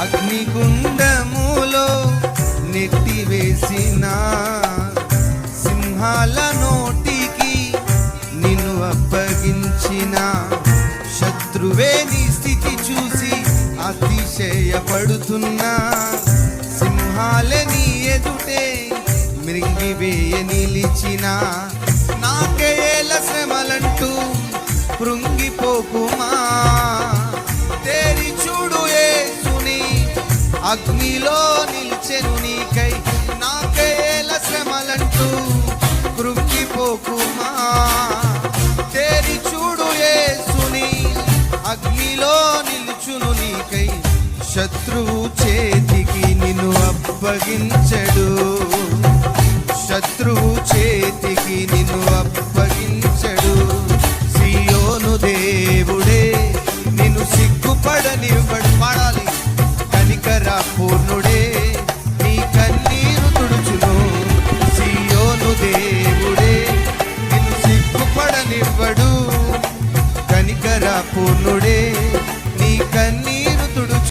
అగ్నిగుండములో నెట్టివేసిన సింహాల నోటికి నిన్ను అప్పగించిన శత్రువే నీ స్థితి చూసి అతిశయపడుతున్నా సింహాలే నీ ఎదుటే మృంగివేయ నిలిచిన నాకేల శ్రమలంటూ కృంగిపోకుమా తేరి చూడు యేసుని అగ్నిలో నిల్చెను నీకై నాకేల శ్రమలంటూ కృంగిపోకుమా తేరి చూడు యేసుని అగ్నిలో నిల్చును నీకై శత్రువు చేతికి నిన్ను అప్పగించడు శత్రువు చేతికి నిన్ను అప్పగించడు సియోను దేవుడే నిన్ను సిగ్గుపడనివ్వడు పాడాలి కనికర పూర్ణుడే నీ కన్నీరు తుడుచును సియోను దేవుడే నిన్ను సిగ్గుపడనివ్వడు కనికర పూర్ణుడే